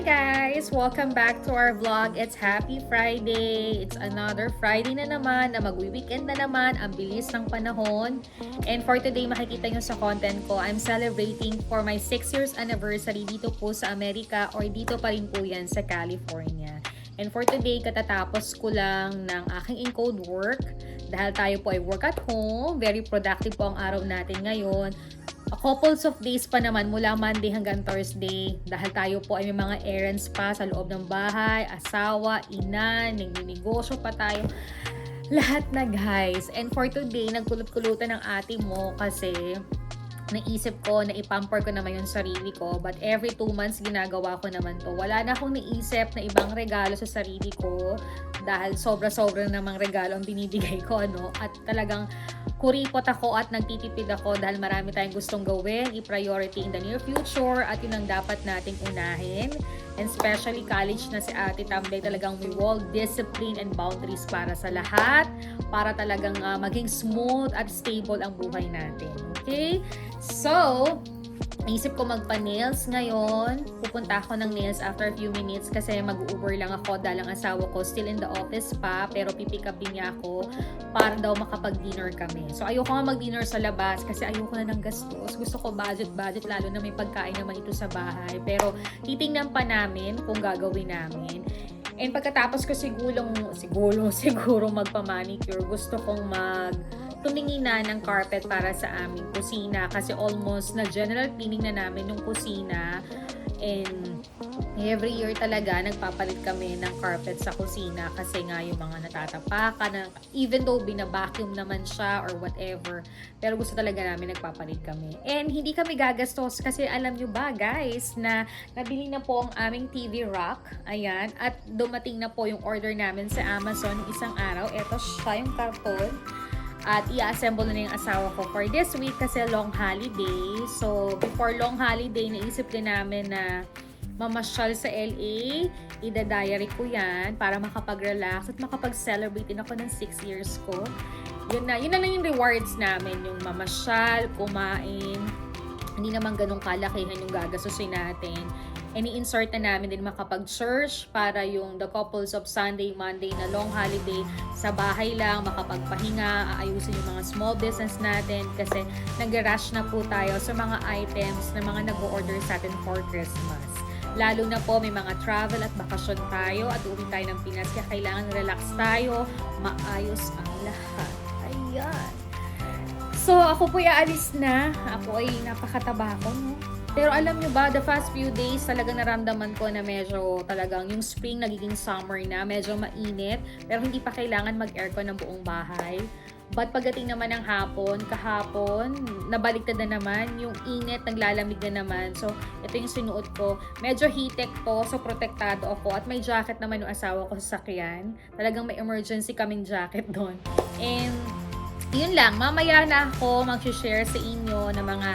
guys! Welcome back to our vlog. It's Happy Friday. It's another Friday na naman na magwi-weekend na naman. Ang bilis ng panahon. And for today, makikita nyo sa content ko, I'm celebrating for my 6 years anniversary dito po sa Amerika or dito pa rin po yan sa California. And for today, katatapos ko lang ng aking encode work dahil tayo po ay work at home. Very productive po ang araw natin ngayon. A couples of days pa naman mula Monday hanggang Thursday dahil tayo po ay may mga errands pa sa loob ng bahay, asawa, ina, nagninegosyo pa tayo. Lahat na guys. And for today, nagkulot-kulutan ng ate mo kasi naisip ko na ipamper ko naman yung sarili ko, but every 2 months ginagawa ko naman to. Wala na akong naisip na ibang regalo sa sarili ko dahil sobra-sobra namang regalo ang binibigay ko, ano? At talagang kuripot ako at nagtitipid ako dahil marami tayong gustong gawin, i-priority in the near future at yun ang dapat nating unahin. And especially college na si Ate Tambay, talagang we will discipline and boundaries para sa lahat, para talagang maging smooth at stable ang buhay natin. Okay? So, naisip ko magpa-nails ngayon. Pupunta ako ng nails after a few minutes kasi mag-Uber lang ako dahil ang asawa ko still in the office pa, pero pipick upin niya ako para daw makapag-dinner kami. So, ayoko nga mag-dinner sa labas kasi ayoko na ng gastos. Gusto ko budget, lalo na may pagkain naman ito sa bahay. Pero, titingnan pa namin kung gagawin namin. And pagkatapos ko siguro magpa-manicure, gusto kong tumingin na ng carpet para sa aming kusina kasi almost na general cleaning na namin yung kusina, and every year talaga nagpapalit kami ng carpet sa kusina kasi nga yung mga natatapakan, even though binabacuum naman siya or whatever, pero gusto talaga namin nagpapalit kami. And hindi kami gagastos kasi alam nyo ba guys na nabili na po ang aming TV rack, ayan, at dumating na po yung order namin sa Amazon ng isang araw. Eto siya yung karton. At i-assemble na yung asawa ko for this week kasi long holiday. So, before long holiday, naisip din namin na mamasyal sa LA. Ida-diary ko yan para makapag-relax at makapag-celebrate din ako ng 6 years ko. Yun na lang yung rewards namin. Yung mamasyal, kumain. Hindi naman ganun kalakihan yung gagastusin natin. And i-insert na namin din makapag-church para yung the couples of Sunday, Monday na long holiday sa bahay lang, makapagpahinga, aayusin yung mga small business natin kasi nag-rush na po tayo sa mga items na mga nag-order sa atin for Christmas. Lalo na po may mga travel at bakasyon tayo at uwi tayo ng Pinas kaya kailangan relax tayo, maayos ang lahat. Ayan. So, ako po aalis na. Ako ay napakataba ko, no? Pero alam nyo ba, the past few days talagang naramdaman ko na medyo talagang yung spring nagiging summer na, medyo mainit, pero hindi pa kailangan mag-aircon ng buong bahay. But pagdating naman ng kahapon, nabaliktad na naman, yung init, naglalamig na naman. So, ito yung sinuot ko. Medyo heat-tech to, so protektado ako. At may jacket naman yung asawa ko sa sakyan. Talagang may emergency kaming jacket doon. And, yun lang, mamaya na ako mag-share sa inyo ng mga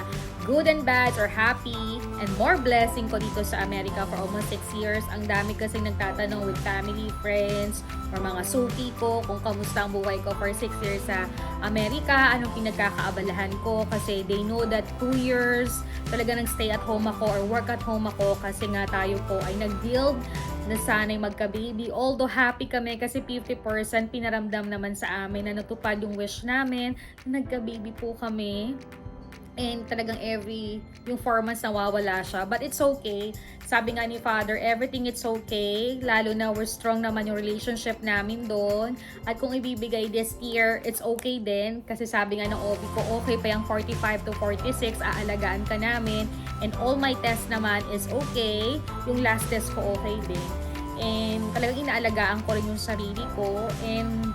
good and bad or happy and more blessing ko dito sa Amerika for almost 6 years. Ang dami kasing nagtatanong with family, friends, or mga suki ko kung kamusta ang buhay ko for 6 years sa Amerika, anong pinagkakaabalahan ko kasi they know that 2 years talaga nag-stay at home ako or work at home ako kasi nga tayo po ay nag-build na sana'y magka-baby. Although happy kami kasi 50% pinaramdam naman sa amin na natupad yung wish namin na nagka-baby po kami. And talagang yung 4 months nawawala siya. But it's okay. Sabi nga ni Father, everything it's okay. Lalo na we're strong naman yung relationship namin doon. At kung ibibigay this year, it's okay din. Kasi sabi nga ng OB ko, okay pa yung 45 to 46, aalagaan ka namin. And all my tests naman is okay. Yung last test ko okay din. And talagang inaalagaan ko rin yung sarili ko. And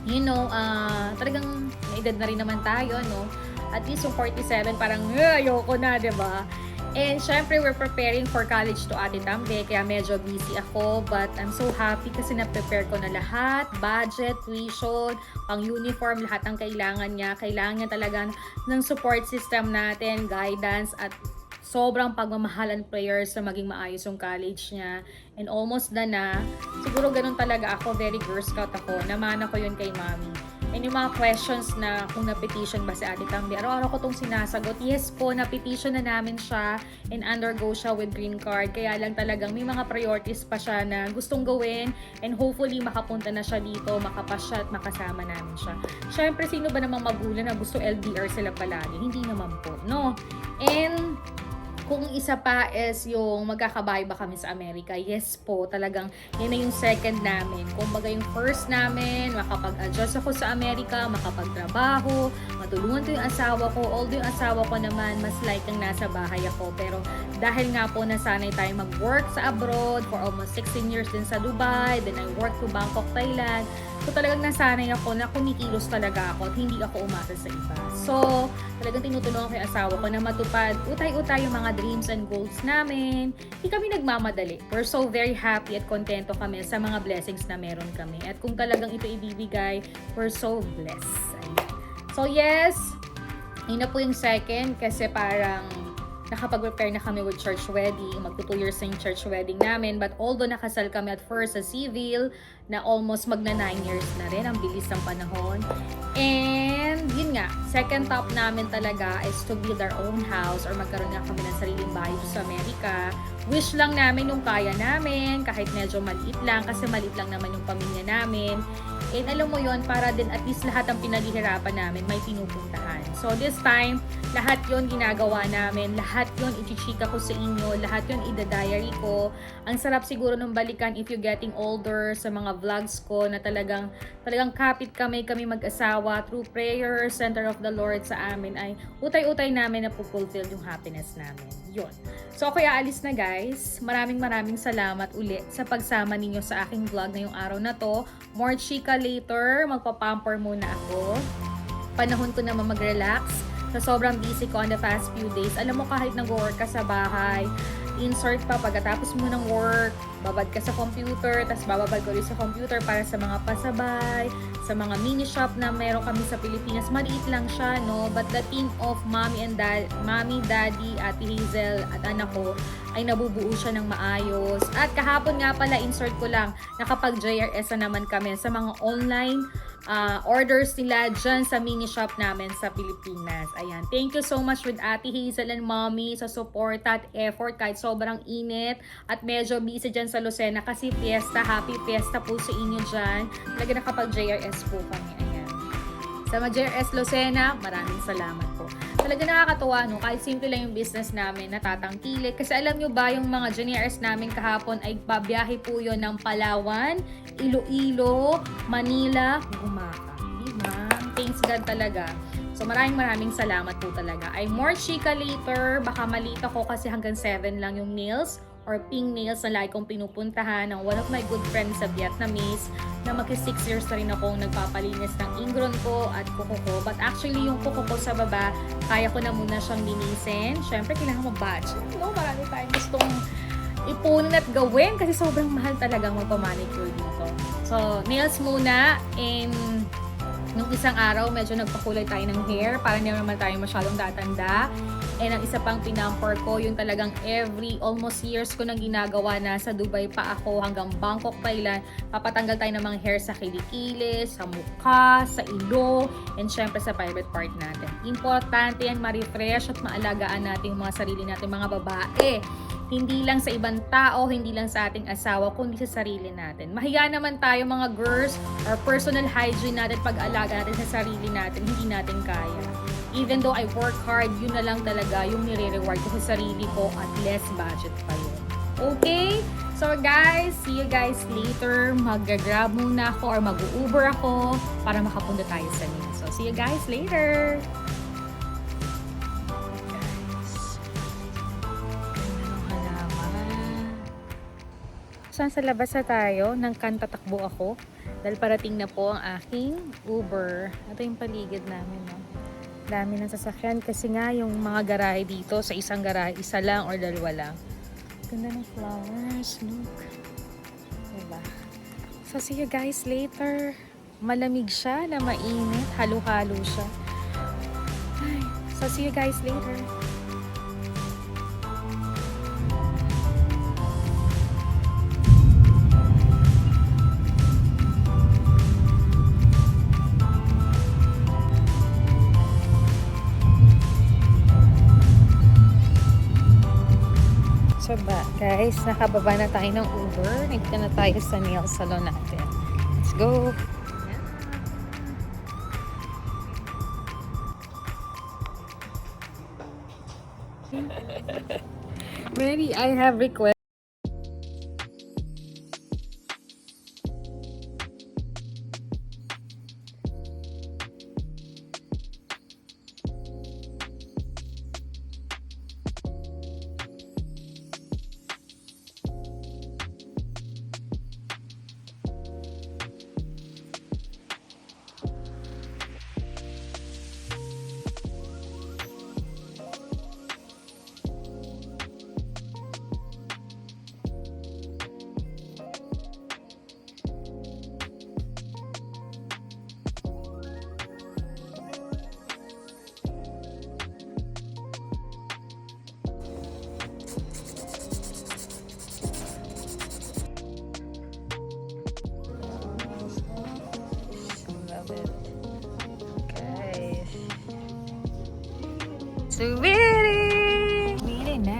you know, talagang may edad na rin naman tayo, no? At least yung 47, parang ayoko na, diba? And syempre, we're preparing for college to Ate Tambe, kaya medyo busy ako. But I'm so happy kasi na-prepare ko na lahat. Budget, tuition, pang-uniform, lahat ng kailangan niya. Kailangan niya talaga ng support system natin, guidance, at sobrang pagmamahalan prayers na maging maayos yung college niya. And almost done na. Siguro ganun talaga ako, very Girl Scout ako. Namana ko yun kay Mami. And yung mga questions na kung na-petition ba si Ate Tambi, araw-araw ko itong sinasagot. Yes po, na-petition na namin siya and undergo siya with green card. Kaya lang talagang may mga priorities pa siya na gustong gawin and hopefully makapunta na siya dito, makapasya at makasama namin siya. Syempre, sino ba namang magulang na gusto LDR sila palagi? Hindi naman po, no? And kung isa pa is yung magkakabahay ba kami sa Amerika, yes po, talagang yun na yung second namin. Kung baga yung first namin, makapag-adjust ako sa Amerika, makapagtrabaho, matulungan ko yung asawa ko, although yung asawa ko naman, mas like ang nasa bahay ako. Pero dahil nga po nasanay tayo mag-work sa abroad for almost 16 years din sa Dubai, then I work to Bangkok, Thailand. So talagang nasanay ako na kumikilos talaga ako at hindi ako umasa sa iba. So talagang tinutulungan ko yung asawa ko na matupad utay-utay yung mga dreams and goals namin. Hindi kami nagmamadali. We're so very happy at kontento kami sa mga blessings na meron kami. At kung talagang ito ibibigay, we're so blessed. Ayan. So yes, yun na po yung second kasi parang nakapag-prepare na kami with church wedding. Magto 2 years na yung church wedding namin. But although nakasal kami at first sa civil, na almost magna 9 years na rin. Ang bilis ng panahon. And yun nga, second top namin talaga is to build our own house or magkaroon nga kami ng sariling bahay sa Amerika. Wish lang namin yung kaya namin, kahit medyo maliit lang, kasi maliit lang naman yung pamilya namin. And alam mo yon, para din at least lahat ng pinaghihirapan namin may pinupuntahan. So this time, lahat yon ginagawa namin, lahat yon ichichika ko sa inyo, lahat yon ida-diary ko. Ang sarap siguro nung balikan if you're getting older sa mga vlogs ko na talagang kapit kami mag-asawa through prayer, center of the Lord sa amin ay utay-utay namin na fulfill yung happiness namin. Yun. So ako aalis na guys. Maraming salamat ulit sa pagsama ninyo sa aking vlog ngayong araw na to. More chika later. Magpa-pamper muna ako. Panahon ko naman mag-relax. Sa sobrang busy ko on the past few days. Alam mo kahit nag-work ka sa bahay, insert pa pagkatapos mo ng work, babad ka sa computer, tas bababad ko rin sa computer para sa mga pasabay, sa mga mini shop na meron kami sa Pilipinas. Maliit lang siya, no? But the team of mommy, daddy, Ate Hazel at anak ko ay nabubuo siya ng maayos. At kahapon nga pala, insert ko lang, nakapag-JRS na naman kami sa mga online orders nila dyan sa mini shop namin sa Pilipinas. Ayan. Thank you so much with Ate Hazel and Mommy sa support at effort kahit sobrang init at medyo busy dyan sa Lucena kasi fiesta. Happy fiesta po sa inyo dyan. Talaga nakapag-JRS po kami. Ayan. Sa mga JRS Lucena, maraming salamat po. Talaga nakakatuwa, no? Kahit simple lang yung business namin, natatangkilik. Kasi alam nyo ba, yung mga JRS namin kahapon ay babiyahe po yun ng Palawan, Iloilo, Manila, Gumaca. Diba? Thanks God talaga. So maraming salamat po talaga. Ay more chika later. Baka malita ko kasi hanggang 7 lang yung nails or pink nails na lagi kong pinupuntahan ng one of my good friends sa Vietnamese na magki 6 years na rin akong nagpapalinis ng ingron ko at kuko ko. But actually yung kuko ko sa baba, kaya ko na muna siyang linisin. Syempre kailangan mag-budget. No? Marami tayong gustong ipunin at gawin kasi sobrang mahal talagang magpamanicure dito. So nails muna and nung isang araw medyo nagpakulay tayo ng hair para hindi naman tayo masyadong datanda. And ang isa pang pinamper ko, yung talagang every almost years ko nang ginagawa na sa Dubai pa ako hanggang Bangkok, Thailand. Papatanggal tayo ng mga hair sa kilikili, sa mukha, sa ilo, and syempre sa private part natin. Importante yan, ma-refresh at maalagaan natin yung mga sarili natin, mga babae. Hindi lang sa ibang tao, hindi lang sa ating asawa, kundi sa sarili natin. Mahiya naman tayo mga girls or personal hygiene natin, pag-alaga natin sa sarili natin, hindi natin kaya. Even though I work hard, yun na lang talaga yung nire-reward ko sa sarili ko at less budget pa yun. Okay? So guys, see you guys later. Mag-grab muna ako or mag-Uber ako para makapunta tayo sa Nin. So see you guys later! Saan sa labas na tayo? Nang tatakbo ako. Dahil parating na po ang aking Uber. Ito yung paligid namin, no? Dami ng sasakyan kasi nga yung mga garahe dito sa isang garahe, isa lang or dalawa lang. Ganda ng flowers, look. Diba? So see you guys later. Malamig siya na mainit, halo-halo siya. Ay, so see you guys later. guys, nakababa na tayo ng Uber. Nagpunta na tayo sa nail salon natin. Let's go! Mary, I have request. Sweetie! Sweetie na.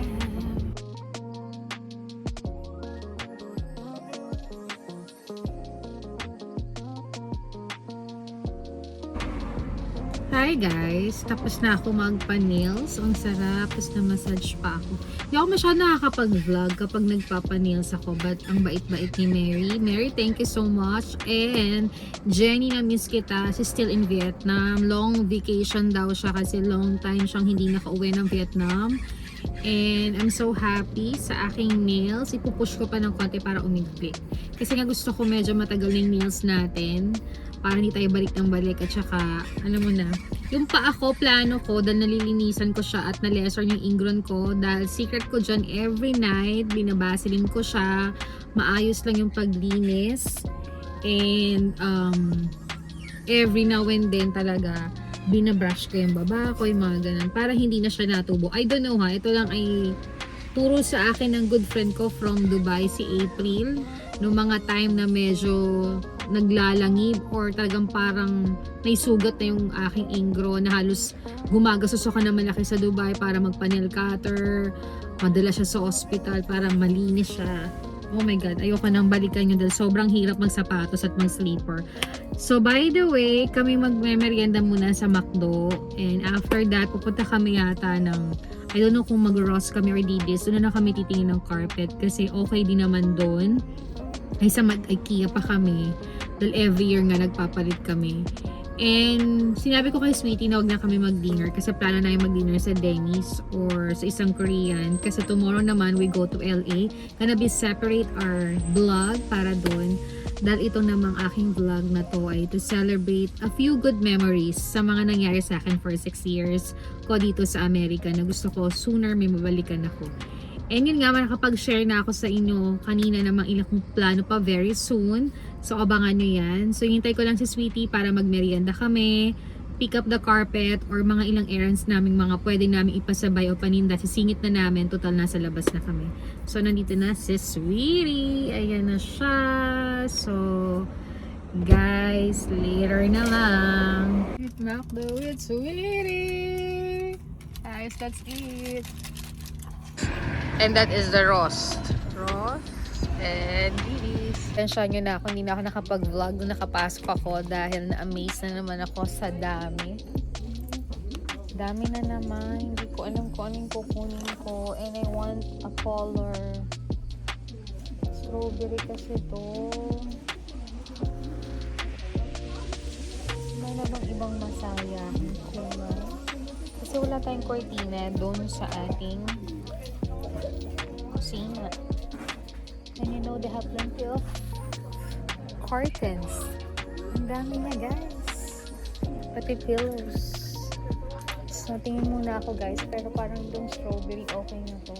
Hi guys! Tapos na ako magpa-nails. Ang sarap. Tapos na-massage pa ako. Hindi ako masyado nakakapag-vlog kapag nagpapa-nails ako. But ang bait-bait ni Mary. Mary, thank you so much. And Jenny, na-miss kita. She's still in Vietnam. Long vacation daw siya kasi long time siyang hindi nakauwi ng Vietnam. And I'm so happy sa aking nails. Ipupush ko pa ng konti para umigpi. Kasi nga gusto ko medyo matagal yung nails natin. Para hindi tayo balik ng balik. At saka, alam mo na, yung paa ko, plano ko, dahil nalilinisan ko siya at na-lesser yung ingron ko. Dahil secret ko dyan, every night, binabasilin ko siya. Maayos lang yung paglinis. And, every now and then talaga, binabrush ko yung baba ko, yung mga ganun. Para hindi na siya natubo. I don't know ha, ito lang ay turo sa akin ng good friend ko from Dubai, si April. Noong mga time na medyo naglalangib or talagang parang may sugat na yung aking ingro na halos gumagastos ako na malaki sa Dubai para magpa-nail cutter, madala siya sa hospital para malinis siya. Oh my god, ayoko nang balikan yun dahil sobrang hirap magsapatos at mag-sleeper. So by the way, kami magme-merienda muna sa McDo, and after that pupunta kami yata ng, I don't know kung mag-Ross kami or Didis, doon na kami titingin ng carpet kasi okay din naman doon. Ay sa mag-IKEA pa kami dahil every year nga nagpapalit kami. And sinabi ko kay Sweetie na huwag na kami mag-dinner kasi plano na yung mag-dinner sa Denny's or sa isang Korean kasi tomorrow naman we go to LA. Gonna be separate our vlog para doon dahil ito namang aking vlog na to ay to celebrate a few good memories sa mga nangyari sa akin for 6 years ko dito sa Amerika na gusto ko sooner may mabalikan ako. And yun nga, nakapag-share na ako sa inyo kanina namang ilang kong plano pa very soon. So, abangan nyo yan. So, hintay ko lang si Sweetie para magmerienda kami, pick up the carpet, or mga ilang errands namin mga pwede namin ipasabay o paninda. Sisingit na namin, total nasa labas na kami. So, nandito na si Sweetie. Ayan na siya. So, guys, later na lang. Eat McDo with Sweetie. Guys, let's eat. And that is the roast. Roast and Didis. Tensyon nyo na ako, hindi na ako nakapag-vlog nung nakapasok ako dahil na-amaze na naman ako sa dami. Dami na naman. Hindi ko alam kung anong kukunin ko. And I want a color. Strawberry kasi to. May na bang ibang masaya? Kasi wala tayong cortina doon sa ating kusina. And you know they have plenty of curtains. Ang dami na guys. Pati pillows. So tingin muna ako guys. Pero parang yung strawberry okay na to.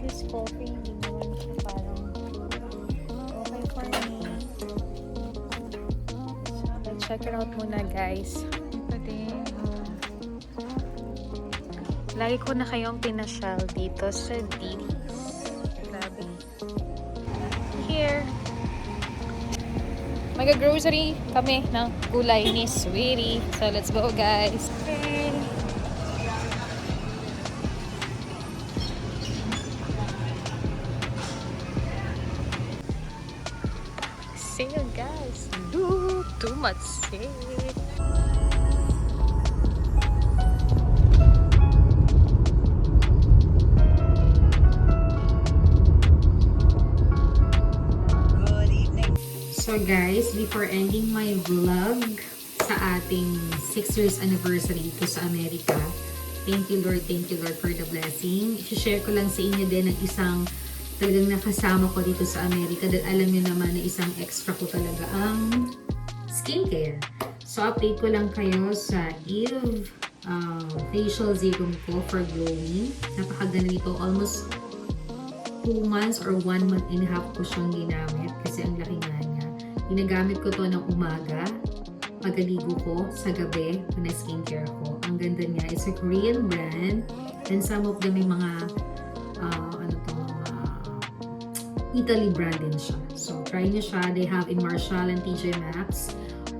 This coffee hindi naman siya parang okay for me. So let's check it out muna guys. Pati lagi ko na kayong pinasyal dito sa Didis. Grabe. Here. Mag-grocery kami ng gulay ni Sweetie. So, let's go guys. Okay. sa inyo, guys. Look, too much shade. So guys, before ending my vlog sa ating 6 years anniversary dito sa Amerika, thank you Lord for the blessing. I-share ko lang sa inyo din ng isang talagang nakasama ko dito sa Amerika dahil alam niyo naman na isang extra ko talaga ang skincare. So update ko lang kayo sa Eve facial serum ko for glowing. Napakaganda nito, almost 2 months or 1 month and a half ko siyang ginamit kasi ang laki nga niya. Ginagamit ko to ng umaga, pagaligo ko, sa gabi, na skincare ko. Ang ganda niya. It's a Korean brand and some of them may mga Italy brand din siya. So, try niyo siya. They have in Marshall and TJ Maxx.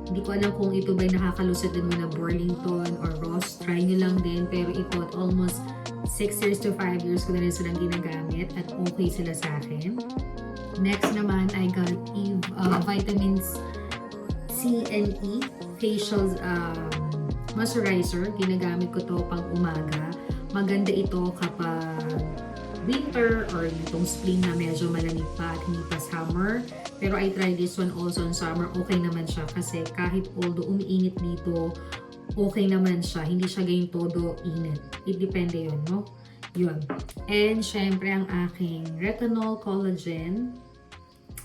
Hindi ko alam kung ito ba'y nakakalusot din mo na Burlington or Ross. Try niyo lang din. Pero ito at almost 6 years to 5 years ko na rin silang ginagamit at okay sila sa akin. Next naman, I got Eve Vitamins C and E Facial Moisturizer. Ginagamit ko to pang umaga. Maganda ito kapag winter or itong spring na medyo malamig pa at hindi pa summer. Pero I tried this one also in summer. Okay naman siya kasi kahit although umiinit dito, okay naman siya. Hindi siya gayong todo init. It depende yun, no? Yun. And syempre ang aking retinol collagen.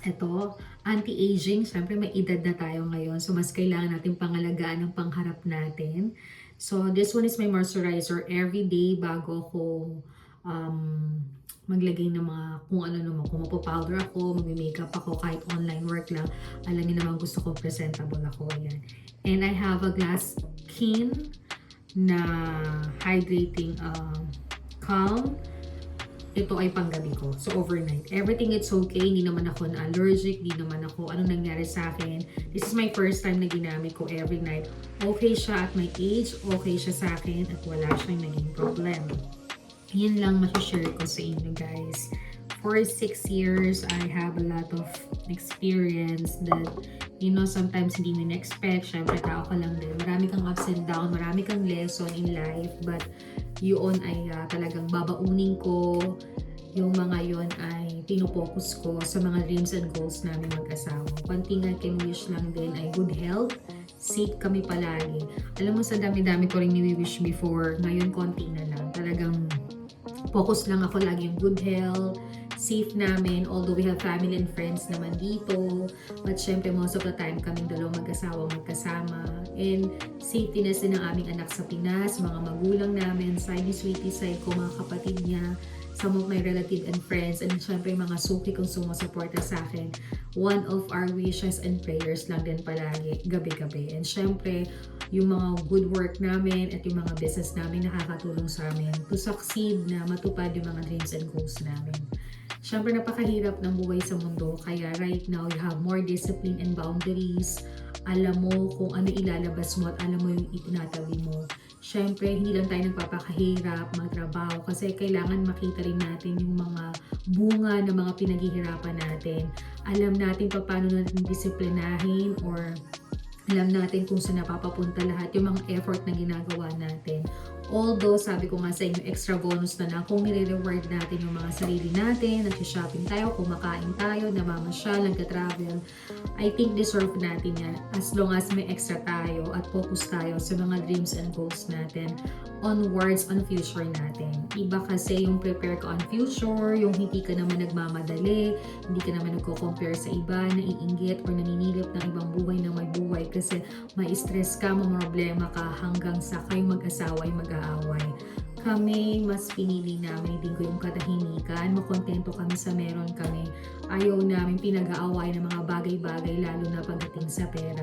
Ito, anti-aging. Syempre may edad na tayo ngayon. So mas kailangan natin pangalagaan ang pangharap natin. So this one is my moisturizer every day bago ako maglagay ng mga kung ano naman. Kung magpo-powder ako, mag-makeup ako, kahit online work lang. Alam niyo naman gusto ko presentable ako. Ayan. And I have a glass skin na hydrating calm. Ito ay panggabi ko. So, overnight. Everything it's okay. Hindi naman ako na-allergic. Hindi naman ako anong nangyari sa akin. This is my first time na ginamit ko every night. Okay siya at my age. Okay siya sa akin at wala siyang naging problem. Yan lang masishare ko sa inyo, guys. For 6 years, I have a lot of experience that, you know, sometimes hindi mo na-expect. Siyempre, tao ka lang din. Marami kang ups and down. Marami kang lesson in life. But, yun ay talagang babaunin ko. Yung mga yun ay pinupokus ko sa mga dreams and goals namin mag-asawa. One thing I can wish lang din ay good health. Safe kami palagi. Alam mo, sa dami-dami ko rin ni-wish before. Ngayon, konti na lang. Talagang focus lang ako lagi yung good health, safe namin, although we have family and friends naman dito. But syempre, most of the time, kaming dalawang mag-asawa magkasama. And safety na din ng aming anak sa Pinas, mga magulang namin, side ni Sweetie, side ko, mga kapatid niya, some of my relative and friends, and syempre mga suki kong sumusuporta sa akin. One of our wishes and prayers lang din palagi, gabi-gabi. And syempre, yung mga good work namin at yung mga business namin nakakatulong sa amin to succeed na matupad yung mga dreams and goals namin. Syempre, napakahirap ng buhay sa mundo, kaya right now, you have more discipline and boundaries. Alam mo kung ano ilalabas mo at alam mo yung itinatabi mo. Syempre, hindi lang tayo nagpapakahirap, magtrabaho, kasi kailangan makita rin natin yung mga bunga ng mga pinaghihirapan natin. Alam natin paano natin disiplinahin or alam natin kung saan napapapunta lahat yung mga effort na ginagawa natin. Although, sabi ko nga sa inyo, extra bonus na lang kung nire-reward natin yung mga sarili natin, nag-shopping tayo, kumakain tayo, namamasyal, nag-travel. I think deserve natin yan as long as may extra tayo at focus tayo sa mga dreams and goals natin onwards on future natin. Iba kasi yung prepare ka on future, yung hindi ka naman nagmamadali, hindi ka naman nagko-compare sa iba, naiinggit or naninilip ng ibang buhay na may buhay kasi may stress ka, may problema ka hanggang sa kayong mag-asawa ay mag-aaway. Kami, mas pinili namin din ko yung katahimikan, makontento kami sa meron kami. Ayaw namin pinag-aaway ng mga bagay-bagay lalo na pagdating sa pera.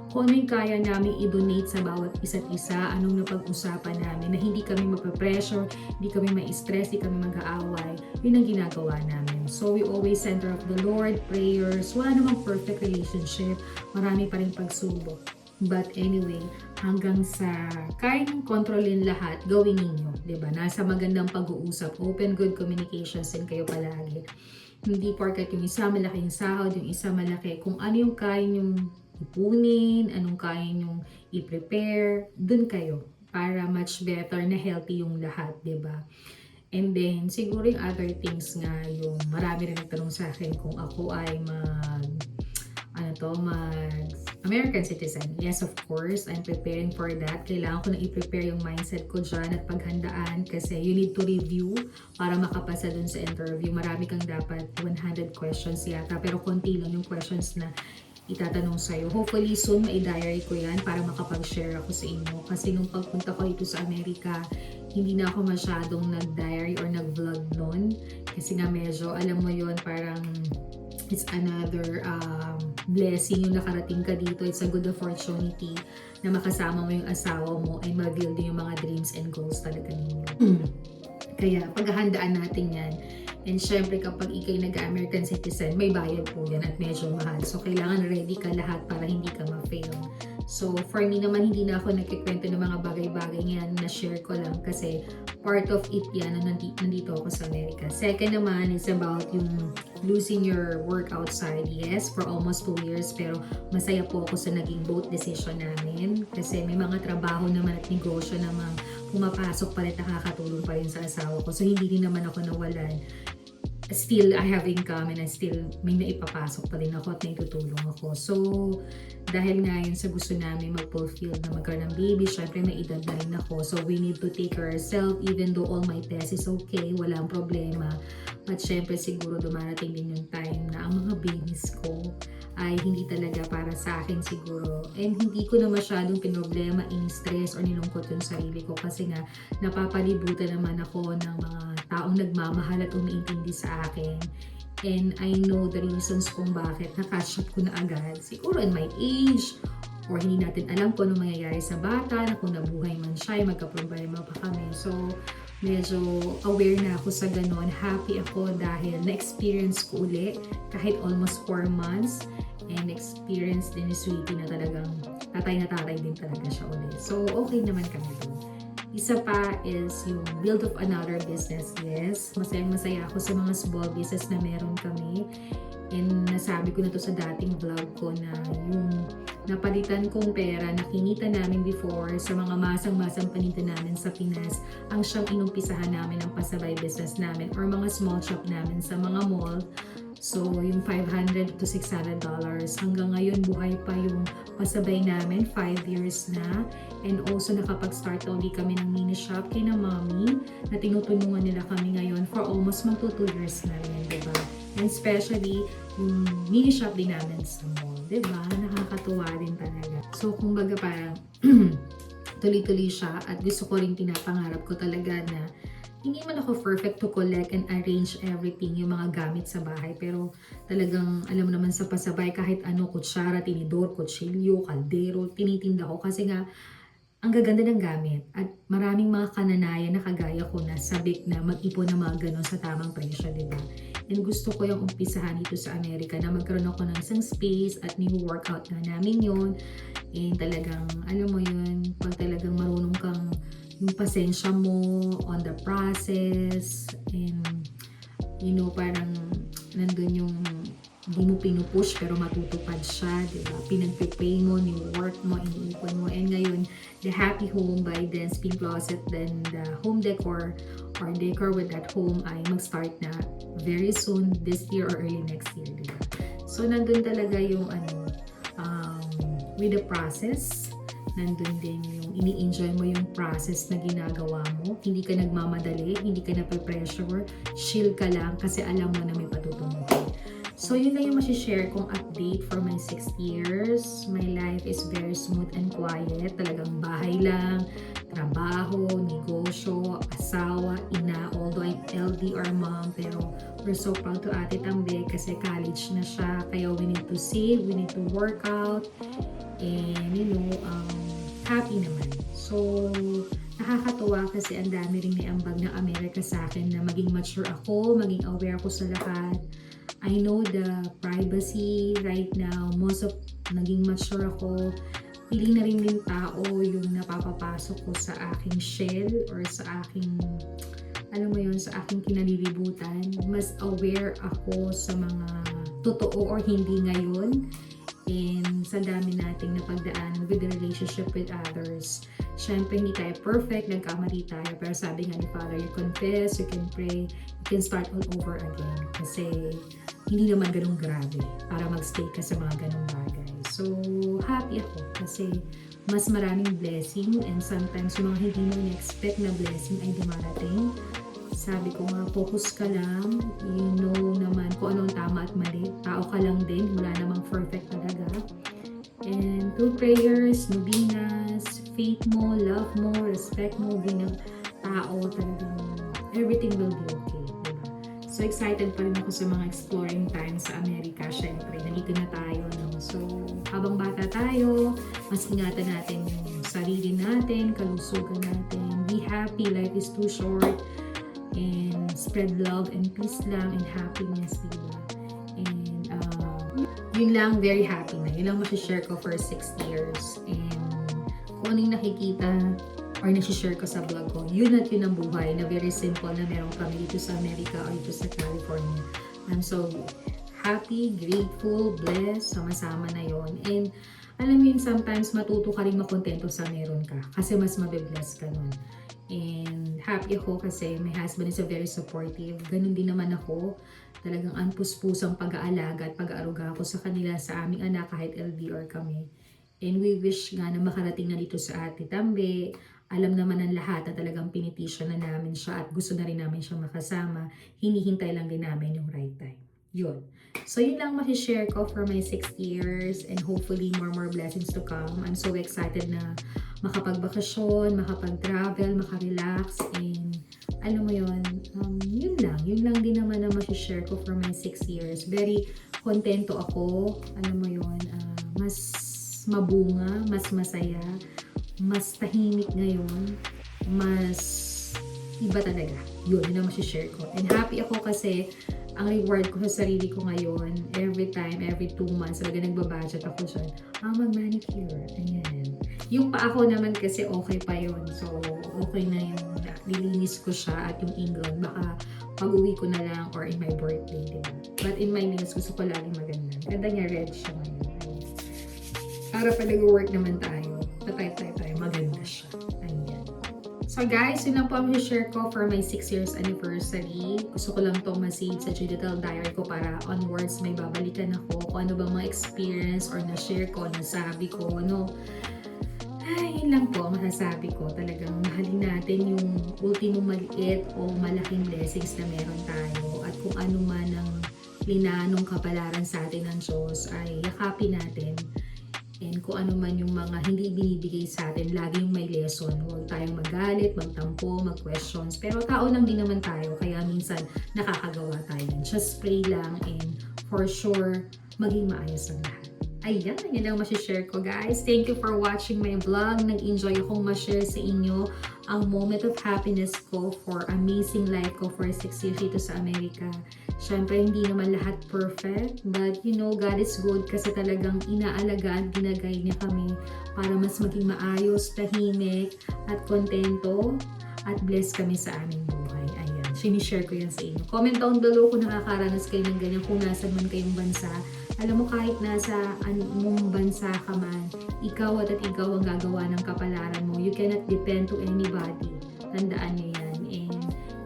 Kung ano yung kaya namin i-donate sa bawat isa't isa, anong napag-usapan namin, na hindi kami mapapressure, hindi kami ma-stress, hindi kami mag-aaway, yun ang ginagawa namin. So we always center of the Lord, prayers, wala namang perfect relationship, marami pa rin pagsubok. But anyway, hanggang sa kaya niyong kontrolin lahat, gawin ninyo, 'di ba? Nasa magandang pag-uusap, open good communications din kayo palagi. Hindi porkat yung isa malaki yung sahod, yung isa malaki. Kung ano yung kaya nyong ipunin, anong kaya nyong i-prepare, dun kayo. Para much better na healthy yung lahat, 'di ba? And then, siguro yung other things nga, yung marami rin nagtanong sa akin kung ako ay mag American citizen. Yes, of course, I'm preparing for that. Kailangan ko na i-prepare yung mindset ko dyan at paghandaan kasi you need to review para makapasa dun sa interview. Marami kang dapat 100 questions yata, pero konti lang yung questions na itatanong sa'yo. Hopefully soon mai-diary ko yan para makapag-share ako sa inyo. Kasi nung pagpunta ko dito sa Amerika, hindi na ako masyadong nag-diary or nag-vlog noon. Kasi nga medyo, alam mo yon, parang it's another blessing yung nakarating ka dito. It's a good opportunity na makasama mo yung asawa mo ay ma-build yung mga dreams and goals talaga ninyo. Kaya paghahandaan natin yan. And syempre kapag ikay nag-American citizen, may bayad po yan at medyo mahal. So kailangan ready ka lahat para hindi ka ma-fail. So for me naman, hindi na ako nagkikwento ng mga bagay-bagay yan na share ko lang kasi part of it yan na nandito ako sa Amerika. Second naman is about yung losing your work outside. Yes, for almost 2 years, pero masaya po ako sa naging both decision namin kasi may mga trabaho naman at negosyo naman pumapasok pa rin, nakakatulong pa rin sa asawa ko. So hindi din naman ako nawalan. Still, I have income and I still may naipapasok pa rin ako at naitutulong ako. So, dahil nga yun sa gusto namin mag-fulfill na magkaroon ng baby, syempre may edad na rin ako. So, we need to take care of ourselves even though all my tests is okay, walang problema. But syempre siguro dumarating din yung time na ang mga babies ko ay hindi talaga para sa akin siguro. And hindi ko na masyadong pinroblema, in-stress or nilungkot yung sarili ko kasi nga napapalibutan naman ako ng mga taong nagmamahal at umiintindi sa akin. And I know the reasons kung bakit na-catch up ko na agad. Siguro in my age, or hindi natin alam kung ano mangyayari sa bata, na kung nabuhay man siya, magka-problema pa kami. So, medyo aware na ako sa ganon. Happy ako dahil na-experience ko uli kahit almost 4 months. And experience din ni Sweetie na talagang tatay na tatay din talaga siya uli. So, okay naman kami doon. Isa pa is yung build of another business. Yes, masayang-masaya ako sa mga small business na meron kami. And nasabi ko na to sa dating vlog ko na yung napalitan kong pera na kinita namin before sa mga masang-masang paninda namin sa Pinas, ang siyang inumpisahan namin ang pasabay business namin or mga small shop namin sa mga mall. So, yung $500 to $600 hanggang ngayon buhay pa yung pasabay namin, 5 years na. And also nakapag-start ulit kami ng mini shop kay na Mommy na tinutulungan nila kami ngayon for almost magto 2 years na rin, diba? And especially yung mini shop din namin sa mall, diba? Nakakatuwa din talaga. So, kumbaga parang tuloy-tuloy siya at gusto ko rin pinapangarap ko talaga na hindi man ako perfect to collect and arrange everything, yung mga gamit sa bahay. Pero talagang alam naman sa pasabay kahit ano, kutsara, tinidor, kutsilyo, kaldero, tinitinda ko kasi nga ang gaganda ng gamit at maraming mga kananayan na kagaya ko na sabik na mag-ipon ng mga ganon sa tamang presyo, diba? And gusto ko yung umpisahan dito sa Amerika na magkaroon ako ng isang space at new workout na namin yun. And talagang, alam mo yun, pag talagang marunong kang yung pasensya mo on the process and you know, parang nandun yung hindi mo pinupush pero matutupad siya, diba? Pinag-pray mo, ni-work mo, iniipon mo. And ngayon, the Happy Home by Dance Pink Closet, then the home decor or decor with that home ay mag-start na very soon this year or early next year, diba? So, nandun talaga yung with the process, nandun din yung ini-enjoy mo yung process na ginagawa mo. Hindi ka nagmamadali, hindi ka nape-pressure, chill ka lang kasi alam mo na may patutunguhan. So, yun na yung masishare kong update for my 6 years. My life is very smooth and quiet. Talagang bahay lang, trabaho, negosyo, asawa, ina. Although I'm LDR mom, pero we're so proud to Ate Tambe kasi college na siya. Kaya we need to save, we need to work out, and you know, happy naman. So, nakakatuwa kasi ang dami rin may ambag ng Amerika sa akin na maging mature ako, maging aware ako sa lahat. I know the privacy right now, most of naging mature ako. Pili na rin yung tao yung napapapasok ko sa aking shell or sa aking alam mo yun, sa aking kinalilibutan, mas aware ako sa mga totoo or hindi ngayon, and sa dami nating napagdaanan with the relationship with others. Syempre, hindi tayo perfect, nagkamali tayo, pero sabi nga ni Father, you confess, you can pray, you can start all over again. Kasi hindi naman ganun grabe para magstay ka sa mga ganung bagay. So, happy ako kasi mas maraming blessing, and sometimes yung mga hindi mo na-expect na blessing ay dumarating. Sabi ko nga, focus ka lang, you know naman kung anong tama at mali. Tao ka lang din, wala namang perfect talaga. And through prayers, novenas, faith mo, love mo, respect mo, bilang tao, talagang everything will be okay. Diba? So excited pa rin ako sa mga exploring times sa Amerika. Syempre, nandito na tayo. No? So, habang bata tayo, mas ingatan natin yung sarili natin, kalusugan natin. Be happy, life is too short. And spread love and peace lang and happiness, diba? And yun lang, very happy na. Yun lang masishare ko for 6 years. And kung ano yung nakikita or nasishare ko sa vlog ko, yun at yun ang buhay na very simple na meron kami dito sa Amerika or dito sa California. I'm so happy, grateful, blessed, sama-sama na yon. And alam mo yun, sometimes matuto ka rin makontento sa meron ka kasi mas mabibless ka nun. And happy ako kasi my husband is a very supportive. Ganun din naman ako. Talagang anpus-pusang pag-aalaga at pag-aaruga ako sa kanila, sa aming anak kahit LDR kami. And we wish nga na makarating na dito sa Ate Tambe. Alam naman ng lahat na talagang pinitisyon na namin siya at gusto na rin namin siya makasama. Hinihintay lang din namin yung right time. Yun. So yun lang masishare ko for my 6 years and hopefully more blessings to come. I'm so excited na makapagbakasyon, makapag-travel, makarelax, and alam mo yun, yun lang din naman na masishare ko for my 6 years. Very kontento ako, alam mo yun, mas mabunga, mas masaya, mas tahimik ngayon, mas iba talaga. Yun ang masishare ko. And happy ako kasi ang reward ko sa sarili ko ngayon, every time, every 2 months, talaga nagbabudget ako dyan, mag-manicure. Ayan. Yung pa ako naman kasi okay pa yun. So, okay na yung nilinis ko siya at yung ingrown. Baka pag-uwi ko na lang or in my birthday, diba? But in my nails, gusto ko laging maganda. Ganda niya, red siya ngayon. Ayan. Para pa nag-work naman tayo, tayo, maganda siya. Ayan. So guys, yun lang po ang share ko for my 6 years anniversary. Gusto ko lang itong masave sa digital diary ko para onwards may babalikan ako kung ano bang mga experience or na-share ko, nasabi ko, no. Ay, yun lang po ang masasabi ko. Talagang mahalin natin yung ultimo maliit o malaking blessings na meron tayo. At kung ano man ang linanong kapalaran sa atin ng Diyos ay yakapin natin. And kung ano man yung mga hindi binibigay sa atin, laging may lesson. Huwag tayong magalit, magtampo, mag-questions. Pero tao lang din naman tayo, kaya minsan nakakagawa tayo. Just pray lang and for sure, maging maayos ang lahat. Ayan, yun ang masishare ko guys. Thank you for watching my vlog. Nag-enjoy akong ma-share sa inyo ang moment of happiness ko for amazing life ko for 6 years dito sa Amerika. Syempre, hindi naman lahat perfect. But you know, God is good kasi talagang inaalagaan, ginagay niya kami para mas maging maayos, tahimik, at kontento, at blessed kami sa aming buhay. Ayan, sinishare ko yan sa inyo. Comment down below kung nakakaranas kayo ng ganyan, kung nasan man kayong bansa. Alam mo, kahit nasa anong bansa ka man, ikaw at ikaw ang gagawa ng kapalaran mo. You cannot depend to anybody. Tandaan niyo yan. And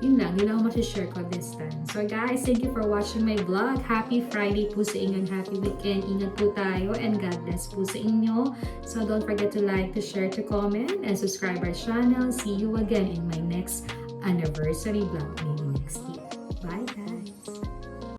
yun lang ang masishare ko this time. So guys, thank you for watching my vlog. Happy Friday po sa inyo. Happy weekend. Ingat po tayo and God bless po sa inyo. So don't forget to like, to share, to comment, and subscribe our channel. See you again in my next anniversary vlog maybe next year.